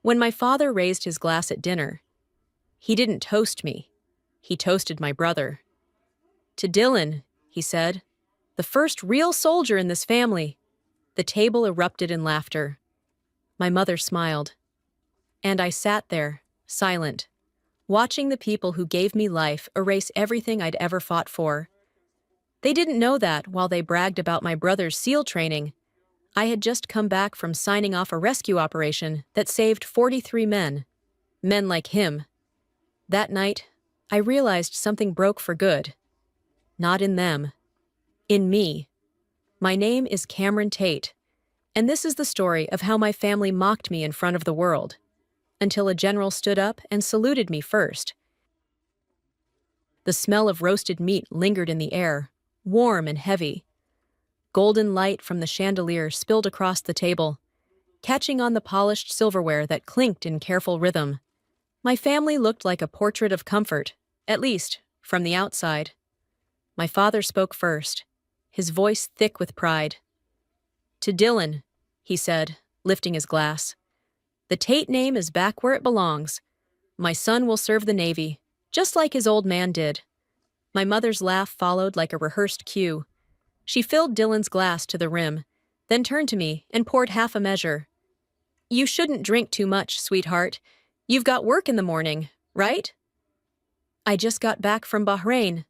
When my father raised his glass at dinner, he didn't toast me. He toasted my brother. "To Dylan," he said, "the first real soldier in this family." The table erupted in laughter. My mother smiled. And I sat there, silent, watching the people who gave me life erase everything I'd ever fought for. They didn't know that while they bragged about my brother's SEAL training, I had just come back from signing off a rescue operation that saved 43 men. Men like him. That night, I realized something broke for good. Not in them. In me. My name is Cameron Tate, and this is the story of how my family mocked me in front of the world, until a general stood up and saluted me first. The smell of roasted meat lingered in the air, warm and heavy. Golden light from the chandelier spilled across the table, catching on the polished silverware that clinked in careful rhythm. My family looked like a portrait of comfort, at least, from the outside. My father spoke first, his voice thick with pride. "To Dylan," he said, lifting his glass. "The Tate name is back where it belongs. My son will serve the Navy, just like his old man did." My mother's laugh followed like a rehearsed cue. She filled Dylan's glass to the rim, then turned to me and poured half a measure. "You shouldn't drink too much, sweetheart. You've got work in the morning, right?" "I just got back from Bahrain,"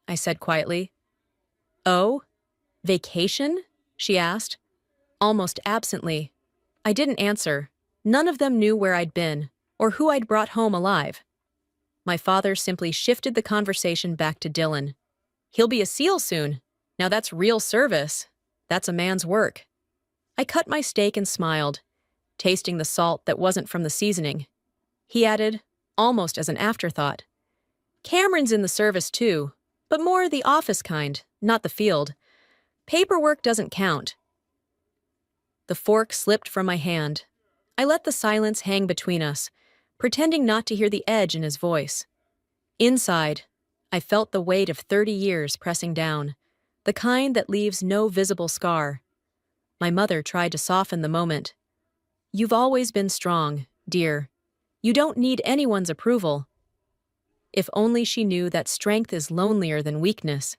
I said quietly. "Oh? Vacation?" she asked, almost absently. I didn't answer. None of them knew where I'd been, or who I'd brought home alive. My father simply shifted the conversation back to Dylan. "He'll be a SEAL soon. Now that's real service. That's a man's work." I cut my steak and smiled, tasting the salt that wasn't from the seasoning. He added, almost as an afterthought, "Cameron's in the service too, but more the office kind, not the field. Paperwork doesn't count." The fork slipped from my hand. I let the silence hang between us, pretending not to hear the edge in his voice. Inside, I felt the weight of 30 years pressing down, the kind that leaves no visible scar. My mother tried to soften the moment. "You've always been strong, dear. You don't need anyone's approval." If only she knew that strength is lonelier than weakness.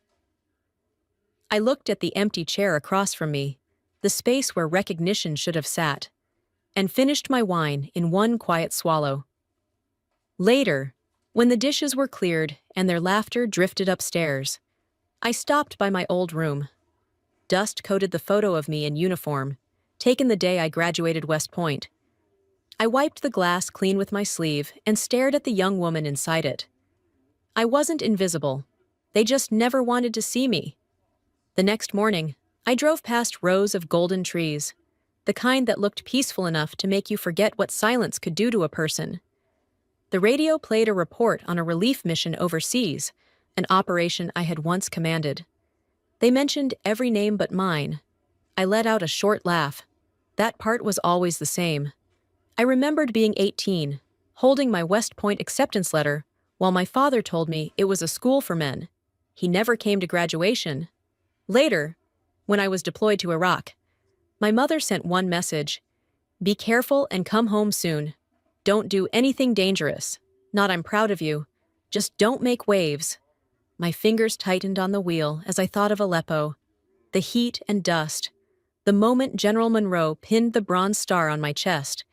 I looked at the empty chair across from me, the space where recognition should have sat, and finished my wine in one quiet swallow. Later, when the dishes were cleared and their laughter drifted upstairs, I stopped by my old room. Dust coated the photo of me in uniform, taken the day I graduated West Point. I wiped the glass clean with my sleeve and stared at the young woman inside it. I wasn't invisible. They just never wanted to see me. The next morning, I drove past rows of golden trees, the kind that looked peaceful enough to make you forget what silence could do to a person. The radio played a report on a relief mission overseas, an operation I had once commanded. They mentioned every name but mine. I let out a short laugh. That part was always the same. I remembered being 18, holding my West Point acceptance letter, while my father told me it was a school for men. He never came to graduation. Later, when I was deployed to Iraq, my mother sent one message: "Be careful and come home soon. Don't do anything dangerous. Not I'm proud of you. Just don't make waves." My fingers tightened on the wheel as I thought of Aleppo. The heat and dust. The moment General Monroe pinned the Bronze Star on my chest.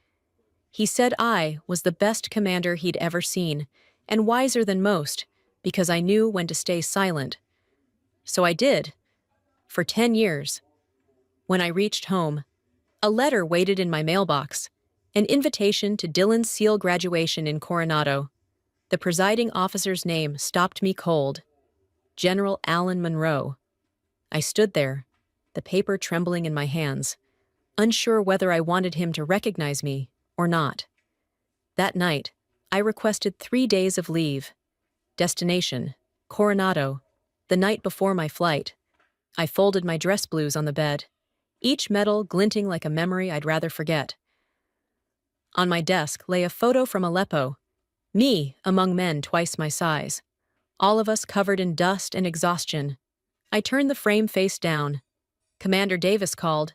He said I was the best commander he'd ever seen, and wiser than most, because I knew when to stay silent. So I did. For 10 years. When I reached home, a letter waited in my mailbox, an invitation to Dylan's SEAL graduation in Coronado. The presiding officer's name stopped me cold. General Allen Monroe. I stood there, the paper trembling in my hands, unsure whether I wanted him to recognize me or not. That night, I requested 3 days of leave. Destination, Coronado. The night before my flight, I folded my dress blues on the bed, each metal glinting like a memory I'd rather forget. On my desk lay a photo from Aleppo, me among men twice my size, all of us covered in dust and exhaustion. I turned the frame face down. Commander Davis called.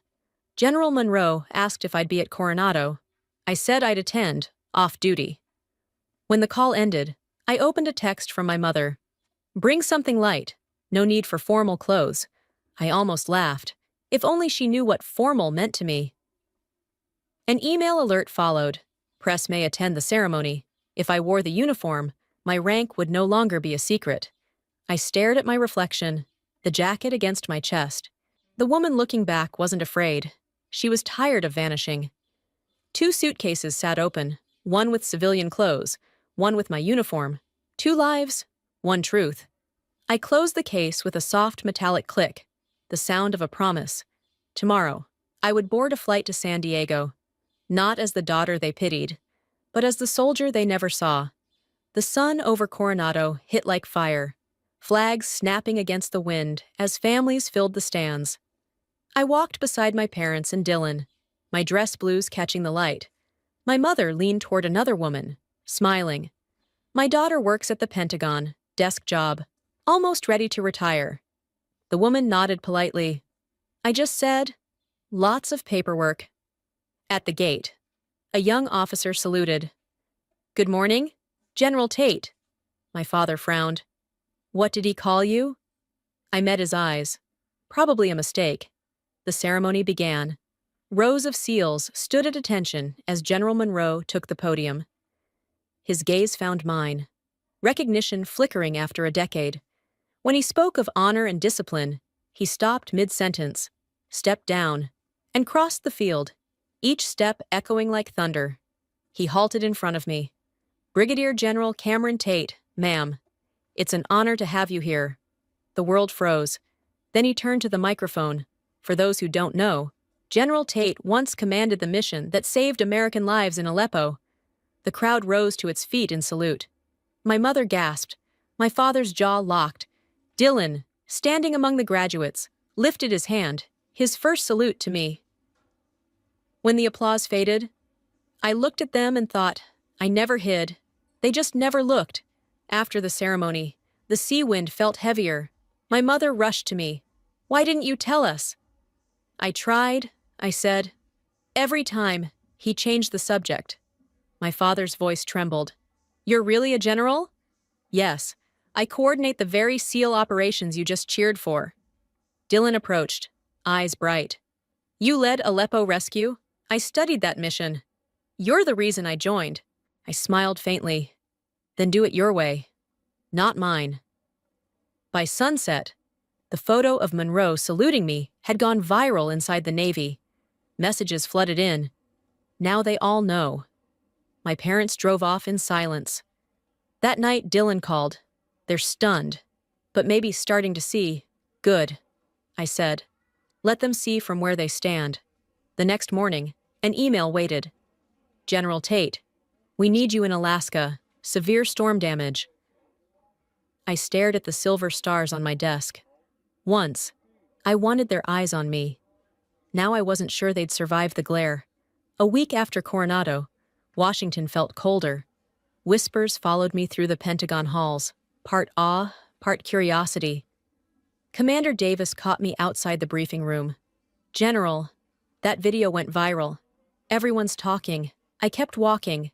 General Monroe asked if I'd be at Coronado. I said I'd attend, off duty. When the call ended, I opened a text from my mother. Bring something light. No need for formal clothes. I almost laughed. If only she knew what formal meant to me. An email alert followed. Press may attend the ceremony. If I wore the uniform, my rank would no longer be a secret. I stared at my reflection, the jacket against my chest. The woman looking back wasn't afraid. She was tired of vanishing. 2 suitcases sat open, one with civilian clothes, one with my uniform. 2 lives, 1 truth. I closed the case with a soft metallic click, the sound of a promise. Tomorrow, I would board a flight to San Diego, not as the daughter they pitied, but as the soldier they never saw. The sun over Coronado hit like fire, flags snapping against the wind as families filled the stands. I walked beside my parents and Dylan, my dress blues catching the light. My mother leaned toward another woman, smiling. My daughter works at the Pentagon, desk job, almost ready to retire. The woman nodded politely. I just said, lots of paperwork. At the gate, a young officer saluted. Good morning, General Tate. My father frowned. What did he call you? I met his eyes. Probably a mistake. The ceremony began. Rows of SEALs stood at attention as General Monroe took the podium. His gaze found mine, recognition flickering after a decade. When he spoke of honor and discipline, he stopped mid-sentence, stepped down, and crossed the field, each step echoing like thunder. He halted in front of me. Brigadier General Cameron Tate, ma'am. It's an honor to have you here. The world froze. Then he turned to the microphone. For those who don't know, General Tate once commanded the mission that saved American lives in Aleppo. The crowd rose to its feet in salute. My mother gasped. My father's jaw locked. Dylan, standing among the graduates, lifted his hand, his first salute to me. When the applause faded, I looked at them and thought, I never hid. They just never looked. After the ceremony, the sea wind felt heavier. My mother rushed to me. Why didn't you tell us? I tried, I said. Every time, he changed the subject. My father's voice trembled. You're really a general? Yes. I coordinate the very SEAL operations you just cheered for. Dylan approached, eyes bright. You led Aleppo rescue? I studied that mission. You're the reason I joined. I smiled faintly. Then do it your way, not mine. By sunset, the photo of Monroe saluting me had gone viral inside the Navy. Messages flooded in. Now they all know. My parents drove off in silence. That night, Dylan called. They're stunned, but maybe starting to see. Good, I said. Let them see from where they stand. The next morning, an email waited. General Tate, we need you in Alaska. Severe storm damage. I stared at the silver stars on my desk. Once, I wanted their eyes on me. Now I wasn't sure they'd survive the glare. A week after Coronado, Washington felt colder. Whispers followed me through the Pentagon halls, part awe, part curiosity. Commander Davis caught me outside the briefing room. General, that video went viral. Everyone's talking. I kept walking.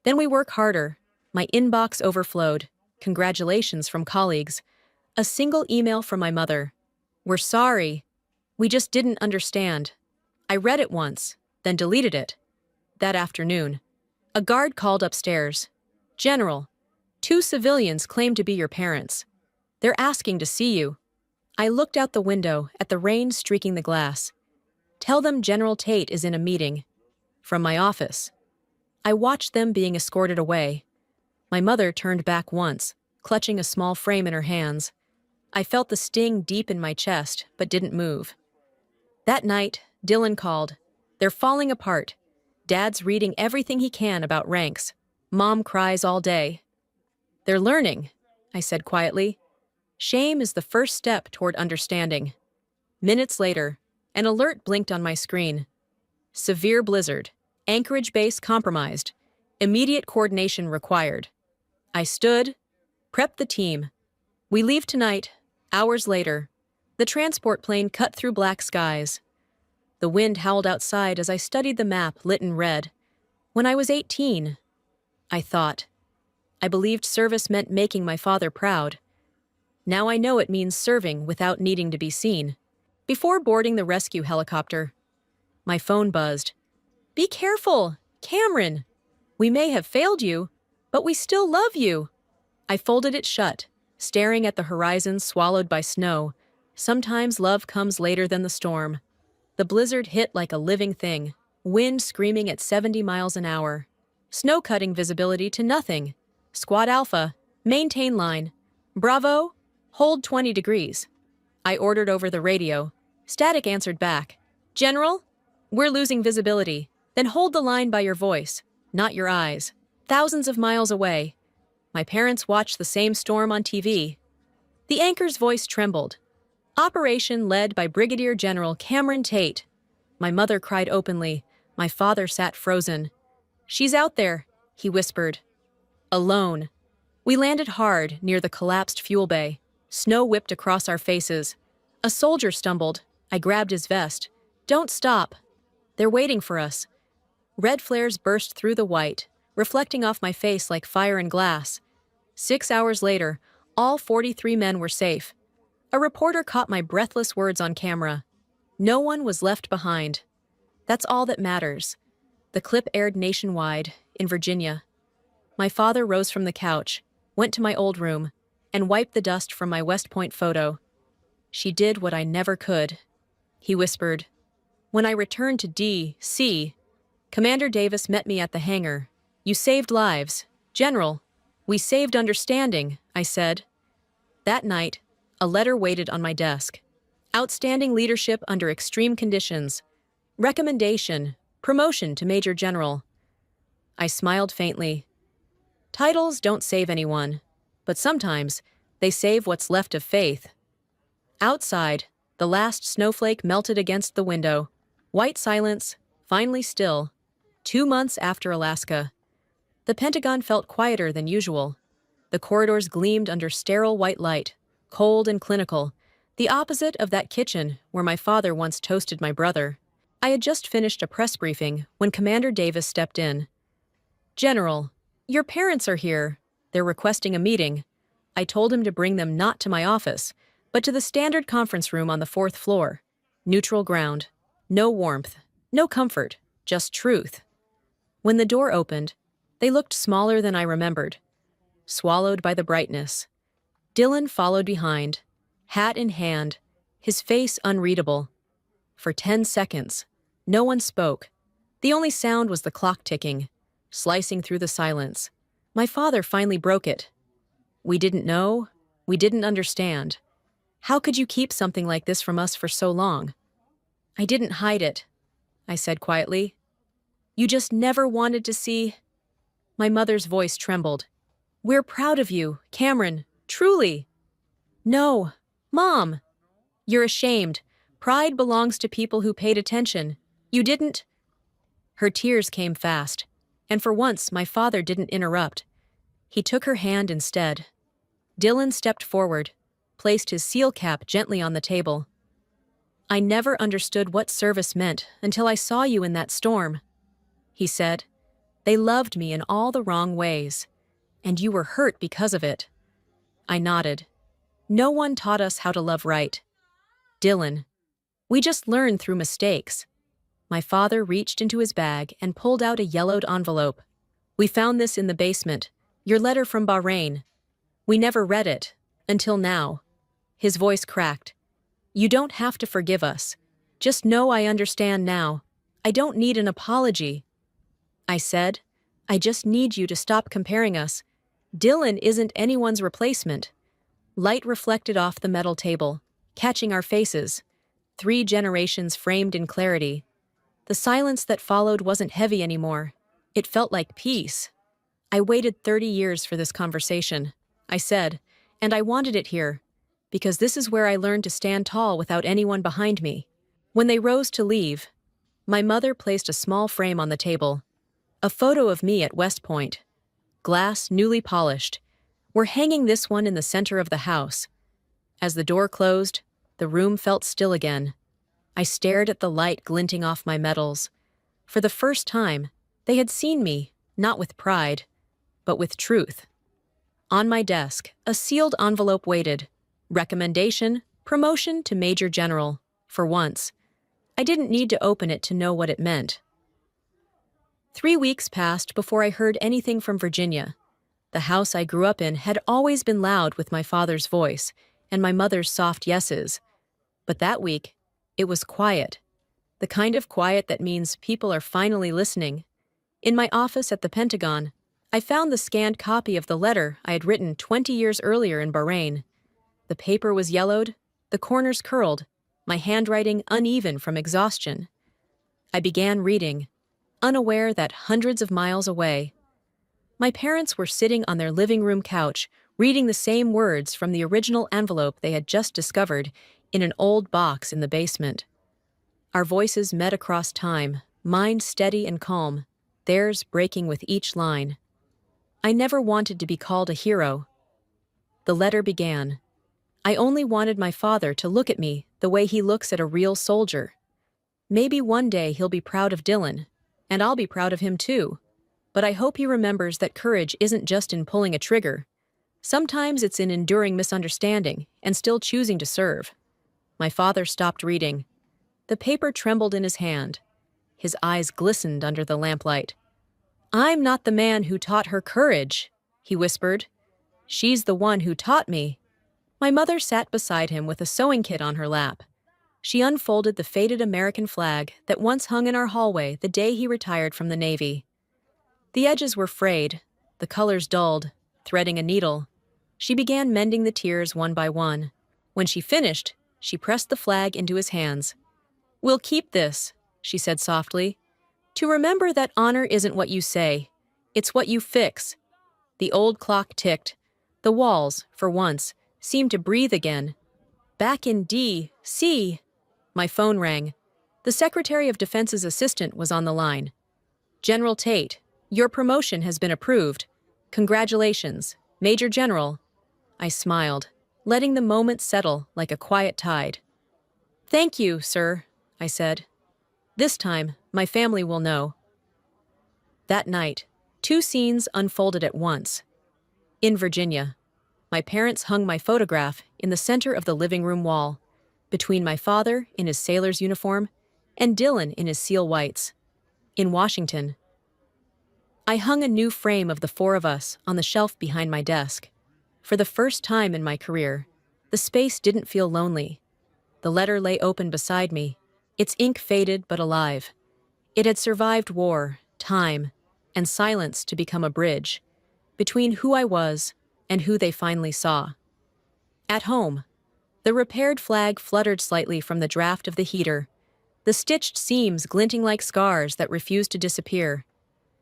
Then we work harder. My inbox overflowed. Congratulations from colleagues. A single email from my mother. We're sorry. We just didn't understand. I read it once, then deleted it. That afternoon, a guard called upstairs. General, 2 civilians claim to be your parents. They're asking to see you. I looked out the window at the rain streaking the glass. Tell them General Tate is in a meeting. From my office. I watched them being escorted away. My mother turned back once, clutching a small frame in her hands. I felt the sting deep in my chest, but didn't move. That night, Dylan called. They're falling apart. Dad's reading everything he can about ranks. Mom cries all day. They're learning, I said quietly. Shame is the first step toward understanding. Minutes later, an alert blinked on my screen. Severe blizzard. Anchorage base compromised. Immediate coordination required. I stood, prepped the team. We leave tonight, hours later. The transport plane cut through black skies. The wind howled outside as I studied the map lit in red. When I was 18, I thought. I believed service meant making my father proud. Now I know it means serving without needing to be seen. Before boarding the rescue helicopter, my phone buzzed. Be careful, Cameron. We may have failed you, but we still love you. I folded it shut, staring at the horizon swallowed by snow. Sometimes love comes later than the storm. The blizzard hit like a living thing, wind screaming at 70 miles an hour. Snow cutting visibility to nothing. Squad Alpha, maintain line. Bravo, hold 20 degrees. I ordered over the radio. Static answered back. General, we're losing visibility. Then hold the line by your voice, not your eyes. Thousands of miles away. My parents watched the same storm on TV. The anchor's voice trembled. Operation led by Brigadier General Cameron Tate. My mother cried openly. My father sat frozen. She's out there, he whispered. Alone. We landed hard near the collapsed fuel bay. Snow whipped across our faces. A soldier stumbled. I grabbed his vest. Don't stop. They're waiting for us. Red flares burst through the white, reflecting off my face like fire and glass. 6 hours later, all 43 men were safe. A reporter caught my breathless words on camera. No one was left behind. That's all that matters. The clip aired nationwide, in Virginia. My father rose from the couch, went to my old room, and wiped the dust from my West Point photo. She did what I never could, he whispered. When I returned to D.C., Commander Davis met me at the hangar. You saved lives. General, we saved understanding, I said. That night, a letter waited on my desk. Outstanding leadership under extreme conditions. Recommendation, promotion to Major General. I smiled faintly. Titles don't save anyone, but sometimes they save what's left of faith. Outside, the last snowflake melted against the window. White silence, finally still. 2 months after Alaska. The Pentagon felt quieter than usual. The corridors gleamed under sterile white light, cold and clinical, the opposite of that kitchen where my father once toasted my brother. I had just finished a press briefing when Commander Davis stepped in. General, your parents are here. They're requesting a meeting. I told him to bring them not to my office, but to the standard conference room on the 4th floor. Neutral ground. No warmth. No comfort. Just truth. When the door opened, they looked smaller than I remembered. Swallowed by the brightness. Dylan followed behind, hat in hand, his face unreadable. For 10 seconds, no one spoke. The only sound was the clock ticking, slicing through the silence. My father finally broke it. We didn't know. We didn't understand. How could you keep something like this from us for so long? I didn't hide it, I said quietly. You just never wanted to see. My mother's voice trembled. We're proud of you, Cameron, truly. No, Mom. You're ashamed. Pride belongs to people who paid attention. You didn't. Her tears came fast, and for once my father didn't interrupt. He took her hand instead. Dylan stepped forward, placed his seal cap gently on the table. I never understood what service meant until I saw you in that storm, he said. They loved me in all the wrong ways, and you were hurt because of it. I nodded. No one taught us how to love right. Dylan, we just learned through mistakes. My father reached into his bag and pulled out a yellowed envelope. We found this in the basement, your letter from Bahrain. We never read it, until now. His voice cracked. You don't have to forgive us. Just know I understand now. I don't need an apology. I said, I just need you to stop comparing us. Dylan isn't anyone's replacement. Light reflected off the metal table, catching our faces. 3 generations framed in clarity. The silence that followed wasn't heavy anymore. It felt like peace. I waited 30 years for this conversation, I said, and I wanted it here, because this is where I learned to stand tall without anyone behind me. When they rose to leave, my mother placed a small frame on the table. A photo of me at West Point. Glass newly polished. We're hanging this one in the center of the house. As the door closed, the room felt still again. I stared at the light glinting off my medals. For the first time, They had seen me, not with pride, but with truth. On my desk, a sealed envelope waited. Recommendation, promotion to Major General. For once, I didn't need to open it to know what it meant. 3 weeks passed before I heard anything from Virginia. The house I grew up in had always been loud with my father's voice and my mother's soft yeses. But that week, it was quiet. The kind of quiet that means people are finally listening. In my office at the Pentagon, I found the scanned copy of the letter I had written 20 years earlier in Bahrain. The paper was yellowed, the corners curled, my handwriting uneven from exhaustion. I began reading, unaware that hundreds of miles away, my parents were sitting on their living room couch, reading the same words from the original envelope they had just discovered in an old box in the basement. Our voices met across time, mine steady and calm, theirs breaking with each line. I never wanted to be called a hero. The letter began. I only wanted my father to look at me the way he looks at a real soldier. Maybe one day he'll be proud of Dylan, and I'll be proud of him too. But I hope he remembers that courage isn't just in pulling a trigger. Sometimes it's in enduring misunderstanding and still choosing to serve. My father stopped reading. The paper trembled in his hand. His eyes glistened under the lamplight. "I'm not the man who taught her courage," he whispered. "She's the one who taught me." My mother sat beside him with a sewing kit on her lap. She unfolded the faded American flag that once hung in our hallway the day he retired from the Navy. The edges were frayed, the colors dulled, threading a needle. She began mending the tears one by one. When she finished, she pressed the flag into his hands. "We'll keep this," she said softly, "to remember that honor isn't what you say, it's what you fix." The old clock ticked. The walls, for once, seemed to breathe again. Back in D.C., my phone rang. The Secretary of Defense's assistant was on the line. "General Tate, your promotion has been approved. Congratulations, Major General." I smiled, letting the moment settle like a quiet tide. "Thank you, sir," I said. "This time, my family will know." That night, 2 scenes unfolded at once. In Virginia, my parents hung my photograph in the center of the living room wall, between my father in his sailor's uniform and Dylan in his seal whites. In Washington, I hung a new frame of the 4 of us on the shelf behind my desk. For the first time in my career, the space didn't feel lonely. The letter lay open beside me, its ink faded but alive. It had survived war, time, and silence to become a bridge between who I was and who they finally saw. At home, the repaired flag fluttered slightly from the draft of the heater, the stitched seams glinting like scars that refused to disappear.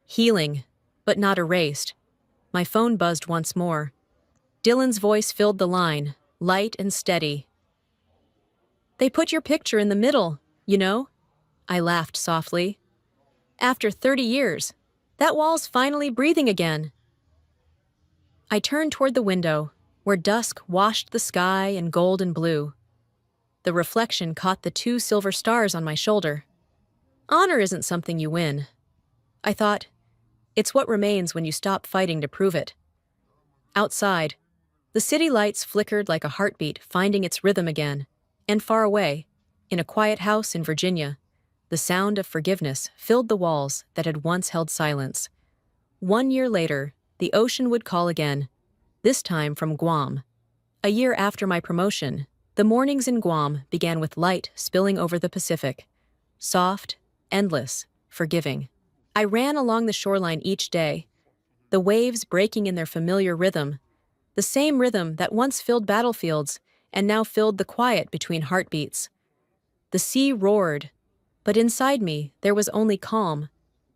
Healing, but not erased. My phone buzzed once more. Dylan's voice filled the line, light and steady. "They put your picture in the middle, you know?" I laughed softly. "After 30 years, that wall's finally breathing again." I turned toward the window, where dusk washed the sky in gold and blue. The reflection caught the 2 silver stars on my shoulder. Honor isn't something you win. I thought, it's what remains when you stop fighting to prove it. Outside, the city lights flickered like a heartbeat finding its rhythm again, and far away, in a quiet house in Virginia, the sound of forgiveness filled the walls that had once held silence. 1 year later, the ocean would call again, this time from Guam. A year after my promotion, the mornings in Guam began with light spilling over the Pacific. Soft, endless, forgiving. I ran along the shoreline each day, the waves breaking in their familiar rhythm, the same rhythm that once filled battlefields and now filled the quiet between heartbeats. The sea roared, but inside me there was only calm.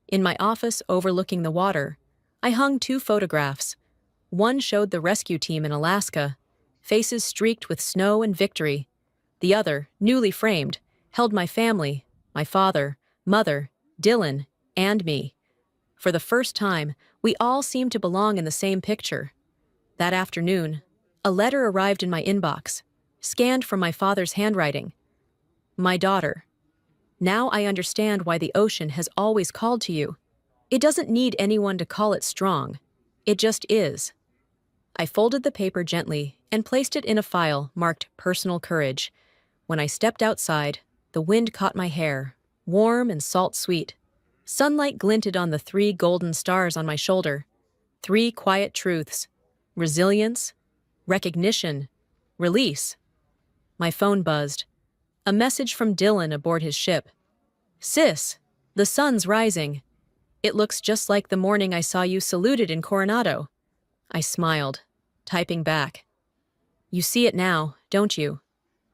In my office overlooking the water, I hung 2 photographs. One showed the rescue team in Alaska, faces streaked with snow and victory. The other, newly framed, held my family, my father, mother, Dylan, and me. For the first time, we all seemed to belong in the same picture. That afternoon, a letter arrived in my inbox, scanned from my father's handwriting. "My daughter, now I understand why the ocean has always called to you. It doesn't need anyone to call it strong. It just is. I folded the paper gently and placed it in a file marked Personal Courage. When I stepped outside, the wind caught my hair, warm and salt-sweet. Sunlight glinted on the 3 golden stars on my shoulder. 3 quiet truths: resilience, recognition, release. My phone buzzed. A message from Dylan aboard his ship. "Sis, the sun's rising. It looks just like the morning I saw you saluted in Coronado." I smiled, typing back. "You see it now, don't you?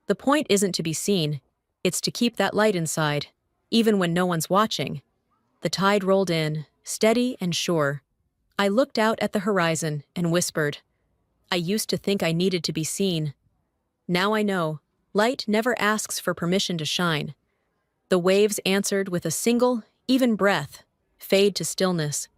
The point isn't to be seen, it's to keep that light inside, even when no one's watching." The tide rolled in, steady and sure. I looked out at the horizon and whispered, "I used to think I needed to be seen. Now I know, light never asks for permission to shine." The waves answered with a single, even breath, fade to stillness.